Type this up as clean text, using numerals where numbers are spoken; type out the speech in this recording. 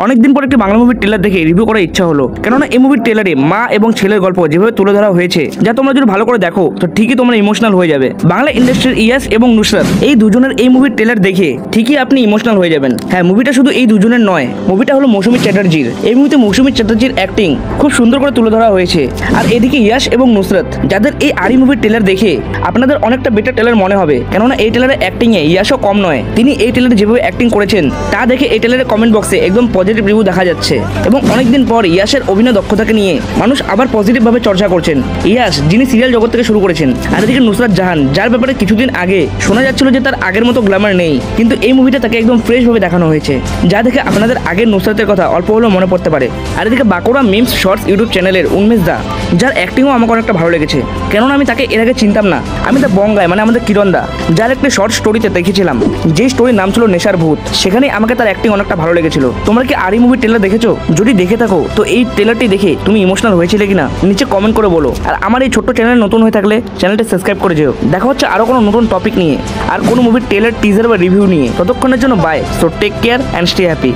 অনেকদিন পর একটি বাংলা মুভির ট্রেলার দেখে রিভিউ করার ইচ্ছা হলো, কেননা এই মুভির ট্রেলারে মা এবং ছেলের গল্প যেভাবে তুলে ধরা হয়েছে, যা তোমরা যদি ভালো করে দেখো তো ঠিকই তোমরা ইমোশনাল হয়ে যাবে। বাংলা ইন্ডাস্ট্রির ইয়াস এবং নুসরাত এই দুজনের এই মুভির ট্রেলার দেখে ঠিকই আপনি ইমোশনাল হয়ে যাবেন। হ্যাঁ, মুভিটা শুধু এই দুজনের নয়, মুভিটা হলো মৌসুমী চ্যাটার্জির। এই মুভিতে মৌসুমী চ্যাটার্জির অ্যাক্টিং খুব সুন্দর করে তুলে ধরা হয়েছে। আর এদিকে ইয়াস এবং নুসরাত, যাদের এই আরি মুভির ট্রেলার দেখে আপনাদের অনেকটা বেটার ট্রেলার মনে হবে, কেননা এই ট্রেলারের অ্যাক্টিংয়ে ইয়াসও কম নয়। তিনি এই ট্রেলারে যেভাবে অ্যাক্টিং করেছেন তা দেখে এই ট্রেলারের কমেন্ট বক্সে একদম পজিটিভ রিভিউ দেখা যাচ্ছে। এবং অনেকদিন পর ইয়াসের অভিনয় দক্ষতাকে নিয়ে মানুষ আবার পজিটিভভাবে চর্চা করছেন। ইয়াস, যিনি সিরিয়াল জগৎ থেকে শুরু করেছেন, আর এদিকে নুসরাত জাহান, যার ব্যাপারে কিছুদিন আগে শোনা যাচ্ছিল যে তার আগের মতো গ্ল্যামার নেই, কিন্তু এই মুভিটা তাকে একদম ফ্রেশভাবে দেখানো হয়েছে, যা দেখে আপনাদের আগের নুসরাতের কথা অল্প হলেও মনে পড়তে পারে। আর এদিকে বাঁকুড়া মিমস শর্টস ইউটিউব চ্যানেলের উন্মেশ দা, যার অ্যাক্টিংও আমাকে অনেকটা ভালো লেগেছে, কেননা আমি তাকে এর আগে চিনতাম না। আমি দ্য বঙ্গায় মানে আমাদের কিরণ দা, যার একটি শর্ট স্টোরিতে দেখেছিলাম, যে স্টোরির নাম ছিল নেশার ভূত, সেখানে আমাকে তার অ্যাক্টিং অনেকটা ভালো লেগেছিল। তোমরা কি আরি মুভির ট্রেলার দেখেছো? যদি দেখে থাকো তো এই ট্রেলারটি দেখে তুমি ইমোশনাল হয়েছিলে কিনা নিচে কমেন্ট করে বলো। আর আমার এই ছোট্ট চ্যানেল নতুন হয়ে থাকলে চ্যানেলটি সাবস্ক্রাইব করে যেও। দেখা হচ্ছে আরো কোনো নতুন টপিক নিয়ে আর কোনো মুভির ট্রেলার, টিজার বা রিভিউ নিয়ে। ততক্ষণের জন্য bye. So take care and stay happy.